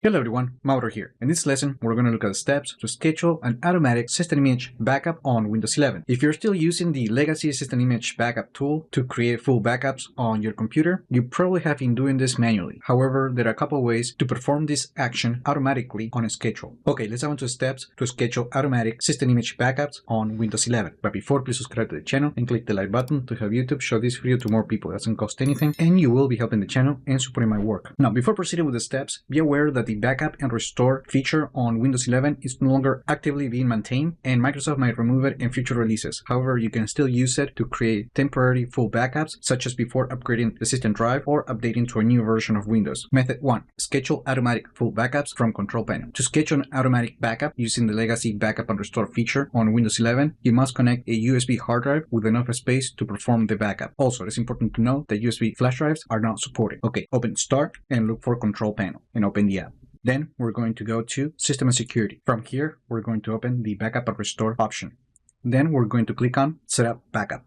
Hello everyone, Mauro here. In this lesson, we're going to look at the steps to schedule an automatic system image backup on Windows 11. If you're still using the legacy system image backup tool to create full backups on your computer, you probably have been doing this manually. However, there are a couple ways to perform this action automatically on a schedule. Okay, let's go into steps to schedule automatic system image backups on Windows 11. But before, please subscribe to the channel and click the like button to help YouTube show this video to more people. It doesn't cost anything, and you will be helping the channel and supporting my work. Now, before proceeding with the steps, be aware that the backup and restore feature on Windows 11 is no longer actively being maintained, and Microsoft might remove it in future releases. However, you can still use it to create temporary full backups, such as before upgrading the system drive or updating to a new version of Windows. Method 1. Schedule automatic full backups from Control Panel. To schedule an automatic backup using the legacy backup and restore feature on Windows 11, you must connect a USB hard drive with enough space to perform the backup. Also, it's important to note that USB flash drives are not supported. Okay, open Start and look for Control Panel and open the app. Then we're going to go to System and Security. From here, we're going to open the Backup and Restore option. Then we're going to click on Setup Backup.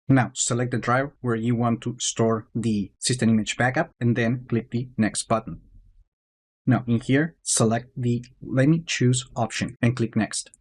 Now, select the drive where you want to store the system image backup and then click the Next button. Now, in here, select the Let Me Choose option and click Next.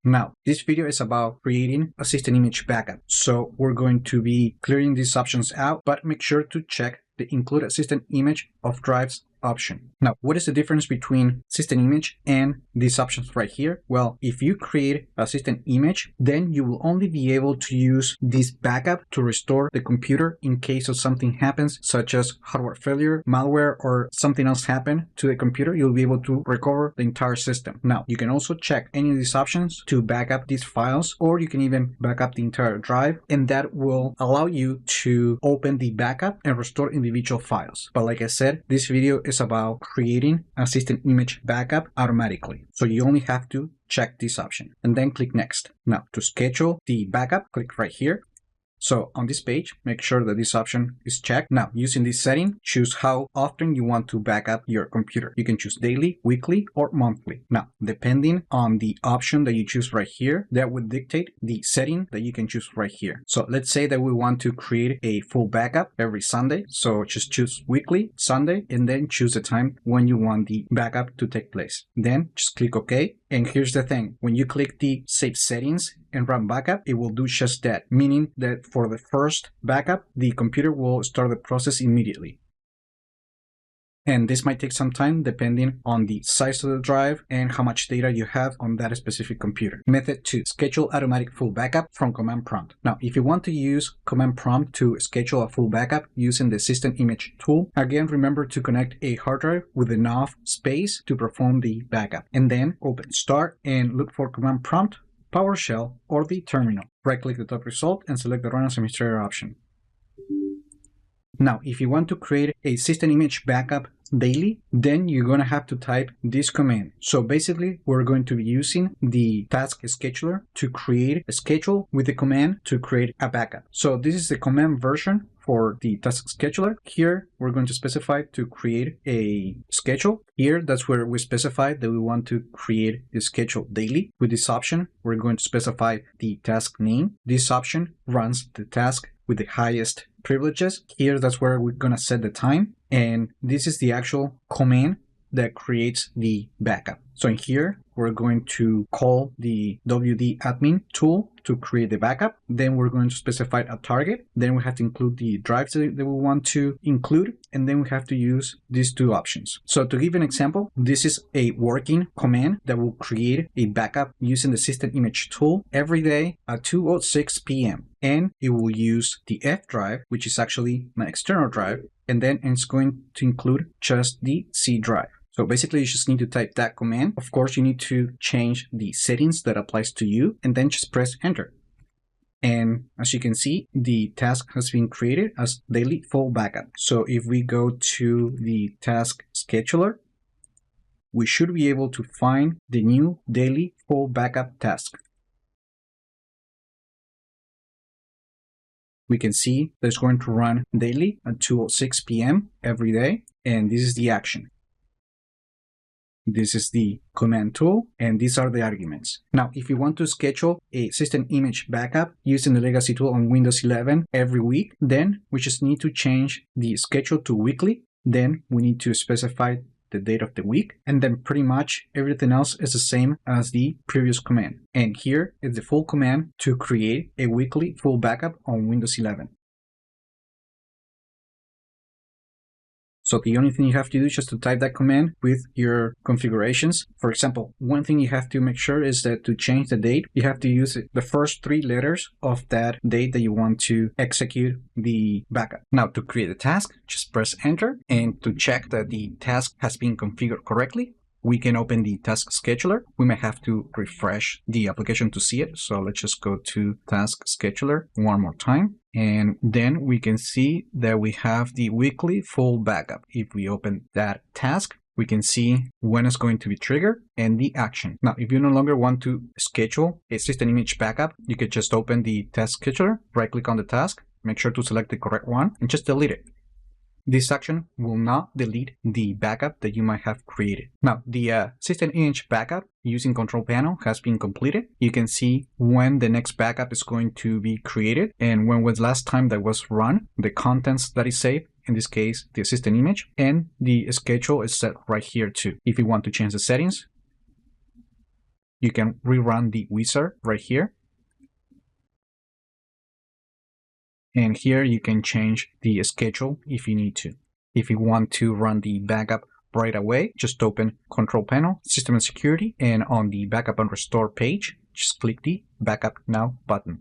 Now, this video is about creating a system image backup. So we're going to be clearing these options out, but make sure to check the Include a System Image of Drives option. Now, what is the difference between system image and these options right here? Well, if you create a system image, then you will only be able to use this backup to restore the computer in case of something happens, such as hardware failure, malware, or something else happen to the computer. You'll be able to recover the entire system. Now, you can also check any of these options to back up these files, or you can even back up the entire drive, and that will allow you to open the backup and restore individual files. But like I said, this video is about creating a system image backup automatically. So you only have to check this option and then click Next. Now, to schedule the backup, click right here. So on this page, make sure that this option is checked. Now, using this setting, choose how often you want to back up your computer. You can choose daily, weekly, or monthly. Now, depending on the option that you choose right here, that would dictate the setting that you can choose right here. So let's say that we want to create a full backup every Sunday. So just choose weekly, Sunday, and then choose the time when you want the backup to take place. Then just click OK. And here's the thing, when you click the Save Settings and Run Backup, it will do just that, meaning that for the first backup, the computer will start the process immediately. And this might take some time depending on the size of the drive and how much data you have on that specific computer. Method 2. Schedule automatic full backup from Command Prompt. Now, if you want to use Command Prompt to schedule a full backup using the System Image tool, again, remember to connect a hard drive with enough space to perform the backup. And then open Start and look for Command Prompt, PowerShell, or the terminal. Right-click the top result and select the Run as Administrator option. Now, if you want to create a system image backup daily, then you're going to have to type this command. So basically, we're going to be using the task scheduler to create a schedule with the command to create a backup. So this is the command version for the task scheduler. Here, we're going to specify to create a schedule. Here, that's where we specify that we want to create a schedule daily. With this option, we're going to specify the task name. This option runs the task with the highest privileges. Here, that's where we're going to set the time. And this is the actual command that creates the backup. So in here, we're going to call the WD admin tool to create the backup. Then we're going to specify a target. Then we have to include the drives that we want to include. And then we have to use these two options. So to give an example, this is a working command that will create a backup using the system image tool every day at 2:06 p.m. And it will use the F drive, which is actually my external drive. And then it's going to include just the C drive. So basically, you just need to type that command. Of course, you need to change the settings that applies to you and then just press enter. And as you can see, the task has been created as daily full backup. So if we go to the task scheduler, we should be able to find the new daily full backup task. We can see that it's going to run daily at 2:06 p.m. every day. And this is the action. This is the command tool, and these are the arguments. Now, if you want to schedule a system image backup using the legacy tool on Windows 11 every week, then we just need to change the schedule to weekly. Then we need to specify the date of the week, and then pretty much everything else is the same as the previous command. And here is the full command to create a weekly full backup on Windows 11. So the only thing you have to do is just to type that command with your configurations. For example, one thing you have to make sure is that to change the date, you have to use the first 3 letters of that date that you want to execute the backup. Now to create a task, just press enter, and to check that the task has been configured correctly, we can open the task scheduler. We may have to refresh the application to see it. So let's just go to task scheduler one more time. And then we can see that we have the weekly full backup. If we open that task, we can see when it's going to be triggered and the action. Now, if you no longer want to schedule a system image backup, you could just open the task scheduler, right click on the task, make sure to select the correct one, and just delete it. This action will not delete the backup that you might have created. Now, the system image backup using control panel has been completed. You can see when the next backup is going to be created and when was last time that was run, the contents that is saved, in this case, the system image, and the schedule is set right here too. If you want to change the settings, you can rerun the wizard right here. And here you can change the schedule if you need to. If you want to run the backup right away, just open Control Panel, System and Security, and on the Backup and Restore page, just click the Backup Now button.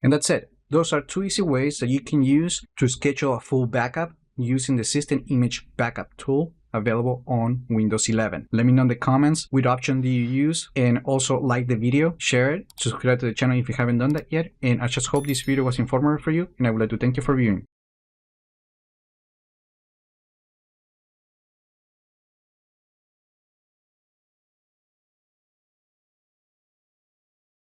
And that's it. Those are 2 easy ways that you can use to schedule a full backup using the System Image Backup tool available on Windows 11. Let me know in the comments which option do you use, and also like the video, share it, subscribe to the channel if you haven't done that yet, and I just hope this video was informative for you, and I would like to thank you for viewing.